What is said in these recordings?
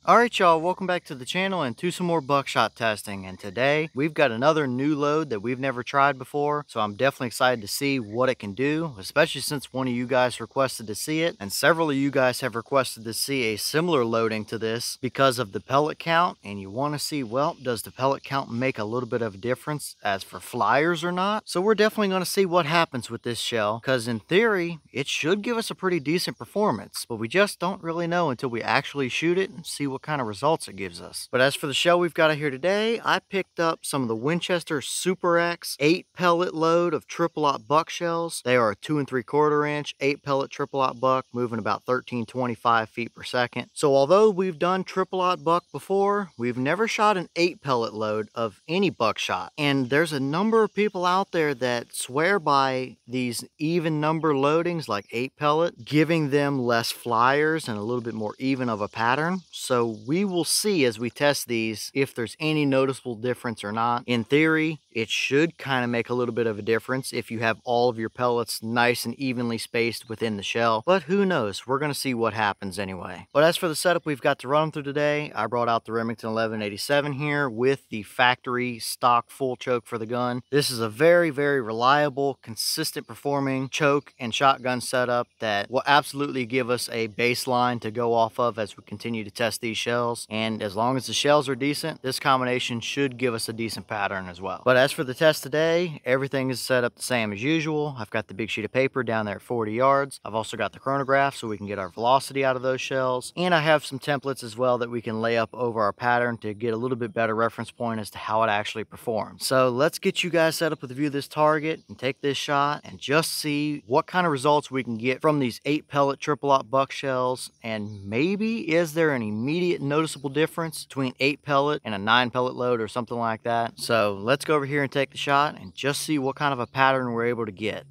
Alright y'all, welcome back to the channel and to some more buckshot testing. And today we've got another new load that we've never tried before, so I'm definitely excited to see what it can do, especially since one of you guys requested to see it, and several of you guys have requested to see a similar loading to this because of the pellet count. And you want to see, well, does the pellet count make a little bit of a difference as for flyers or not? So we're definitely going to see what happens with this shell, because in theory it should give us a pretty decent performance, but we just don't really know until we actually shoot it and see what kind of results it gives us. But as for the shell we've got here today, I picked up some of the Winchester Super X 8 pellet load of triple-aught buck shells. They are a 2 3/4 inch 8 pellet triple-aught buck, moving about 1325 feet per second. So although we've done triple-aught buck before, we've never shot an 8 pellet load of any buckshot. And there's a number of people out there that swear by these even number loadings like 8 pellet, giving them less flyers and a little bit more even of a pattern. So we will see as we test these if there's any noticeable difference or not. In theory, it should kind of make a little bit of a difference if you have all of your pellets nice and evenly spaced within the shell, but who knows, we're going to see what happens anyway. But as for the setup we've got to run them through today, I brought out the Remington 1187 here with the factory stock full choke for the gun. This is a very reliable, consistent performing choke and shotgun setup that will absolutely give us a baseline to go off of as we continue to test these shells. And as long as the shells are decent, this combination should give us a decent pattern as well. But as for the test today, everything is set up the same as usual. I've got the big sheet of paper down there at 40 yards. I've also got the chronograph so we can get our velocity out of those shells. And I have some templates as well that we can lay up over our pattern to get a little bit better reference point as to how it actually performs. So let's get you guys set up with a view of this target and take this shot and just see what kind of results we can get from these 8 pellet triple-aught buck shells. And maybe is there an immediate noticeable difference between 8 pellet and a 9 pellet load or something like that. So let's go over here and take the shot and just see what kind of a pattern we're able to get.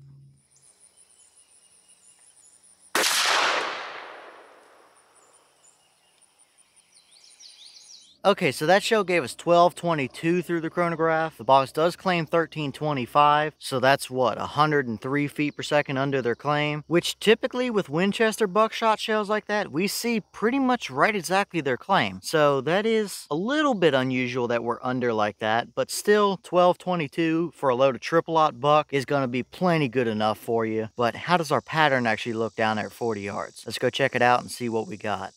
Okay, so that shell gave us 1222 through the chronograph. The box does claim 1325, so that's what, 103 feet per second under their claim, which typically with Winchester buckshot shells like that, we see pretty much right exactly their claim. So that is a little bit unusual that we're under like that, but still 1222 for a load of triple-aught buck is going to be plenty good enough for you. But how does our pattern actually look down there at 40 yards? Let's go check it out and see what we got.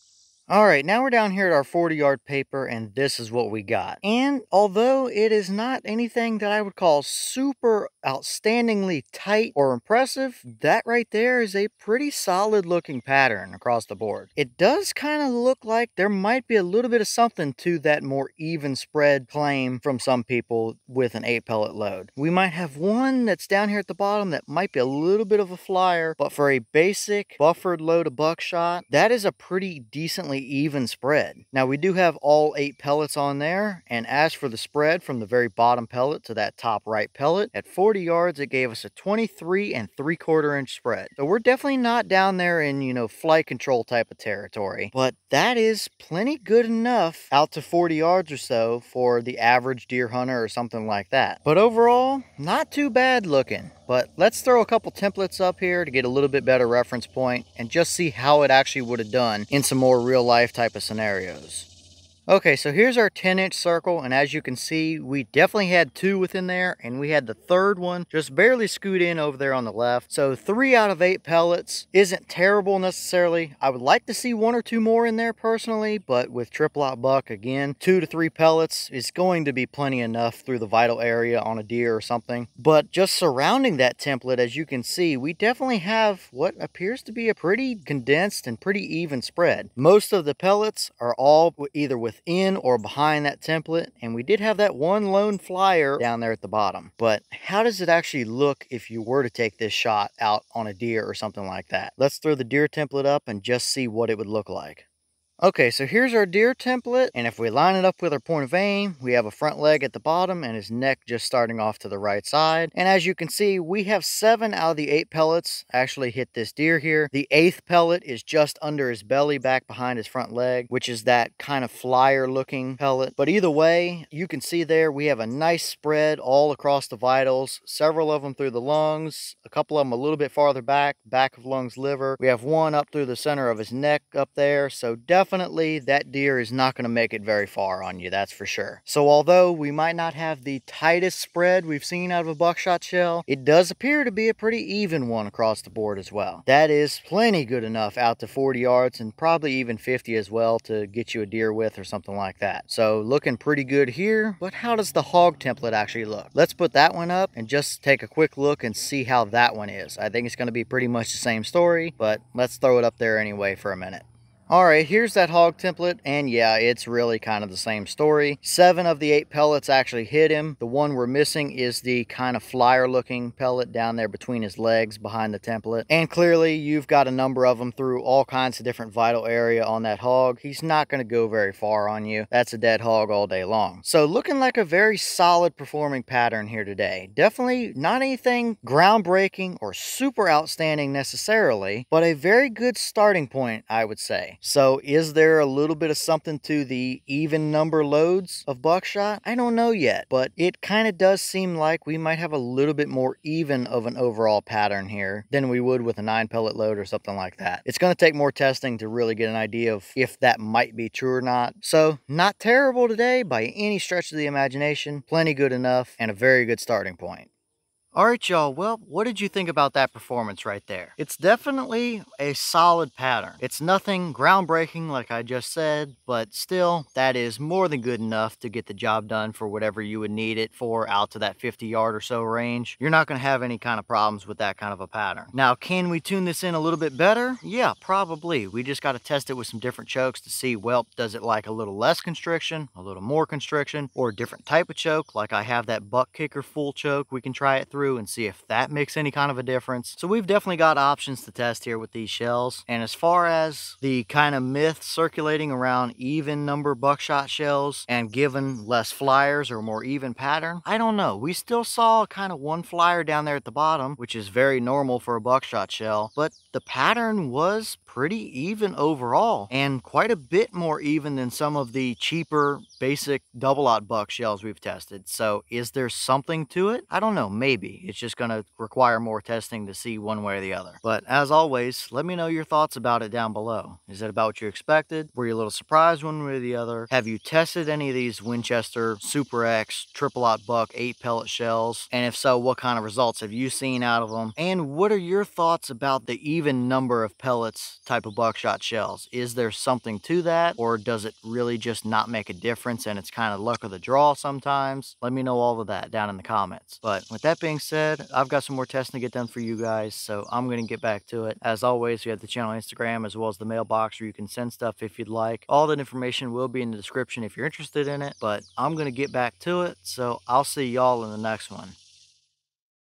All right, now we're down here at our 40-yard paper, and this is what we got. And although it is not anything that I would call super outstandingly tight or impressive, that right there is a pretty solid looking pattern across the board. It does kind of look like there might be a little bit of something to that more even spread claim from some people with an 8 pellet load. We might have one that's down here at the bottom that might be a little bit of a flyer, but for a basic buffered load of buckshot, that is a pretty decently even spread. Now we do have all 8 pellets on there, and as for the spread from the very bottom pellet to that top right pellet, at 40 yards it gave us a 23 3/4 inch spread. So we're definitely not down there in, you know, flight control type of territory, but that is plenty good enough out to 40 yards or so for the average deer hunter or something like that. But overall, not too bad looking. But let's throw a couple templates up here to get a little bit better reference point and just see how it actually would have done in some more real life type of scenarios. Okay, so here's our 10-inch circle, and as you can see, we definitely had 2 within there, and we had the third one just barely scoot in over there on the left. So 3 out of 8 pellets isn't terrible necessarily. I would like to see 1 or 2 more in there personally, but with triple-aught buck, again, 2 to 3 pellets is going to be plenty enough through the vital area on a deer or something. But just surrounding that template, as you can see, we definitely have what appears to be a pretty condensed and pretty even spread. Most of the pellets are all either within or behind that template, and we did have that one lone flyer down there at the bottom. But how does it actually look if you were to take this shot out on a deer or something like that? Let's throw the deer template up and just see what it would look like. Okay, so here's our deer template, and if we line it up with our point of aim, we have a front leg at the bottom and his neck just starting off to the right side. And as you can see, we have 7 out of the 8 pellets actually hit this deer here. The 8th pellet is just under his belly back behind his front leg, which is that kind of flyer looking pellet. But either way, you can see there we have a nice spread all across the vitals, several of them through the lungs, a couple of them a little bit farther back of lungs, liver. We have one up through the center of his neck up there, so definitely definitely that deer is not going to make it very far on you, that's for sure. So although we might not have the tightest spread we've seen out of a buckshot shell, it does appear to be a pretty even one across the board as well. That is plenty good enough out to 40 yards and probably even 50 as well to get you a deer with or something like that. So looking pretty good here, but how does the hog template actually look? Let's put that one up and just take a quick look and see how that one is. I think it's going to be pretty much the same story, but let's throw it up there anyway for a minute. Alright, here's that hog template, and yeah, it's really kind of the same story. 7 of the 8 pellets actually hit him. The one we're missing is the kind of flyer looking pellet down there between his legs behind the template. And clearly, you've got a number of them through all kinds of different vital area on that hog. He's not going to go very far on you. That's a dead hog all day long. So looking like a very solid performing pattern here today. Definitely not anything groundbreaking or super outstanding necessarily, but a very good starting point, I would say. So is there a little bit of something to the even number loads of buckshot? I don't know yet, but it kind of does seem like we might have a little bit more even of an overall pattern here than we would with a 9 pellet load or something like that. It's going to take more testing to really get an idea of if that might be true or not. So not terrible today by any stretch of the imagination, plenty good enough, and a very good starting point. Alright y'all, well, what did you think about that performance right there? It's definitely a solid pattern. It's nothing groundbreaking like I just said, but still, that is more than good enough to get the job done for whatever you would need it for out to that 50 yard or so range. You're not going to have any kind of problems with that kind of a pattern. Now, can we tune this in a little bit better? Yeah, probably. We just got to test it with some different chokes to see, well, does it like a little less constriction, a little more constriction, or a different type of choke? Like I have that buck kicker full choke, we can try it through and see if that makes any kind of a difference. So we've definitely got options to test here with these shells. And as far as the kind of myth circulating around even number buckshot shells and given less flyers or more even pattern, I don't know. We still saw kind of one flyer down there at the bottom, which is very normal for a buckshot shell, but the pattern was pretty even overall and quite a bit more even than some of the cheaper basic double-aught buck shells we've tested. So is there something to it? I don't know, maybe. It's just going to require more testing to see one way or the other. But as always, let me know your thoughts about it down below. Is it about what you expected? Were you a little surprised one way or the other? Have you tested any of these Winchester Super X triple-aught buck 8 pellet shells? And if so, what kind of results have you seen out of them? And what are your thoughts about the even number of pellets type of buckshot shells? Is there something to that, or does it really just not make a difference and it's kind of luck of the draw sometimes? Let me know all of that down in the comments. But with that being said, I've got some more testing to get done for you guys, so I'm going to get back to it. As always, we have the channel Instagram as well as the mailbox where you can send stuff if you'd like. All that information will be in the description if you're interested in it, but I'm going to get back to it, so I'll see y'all in the next one.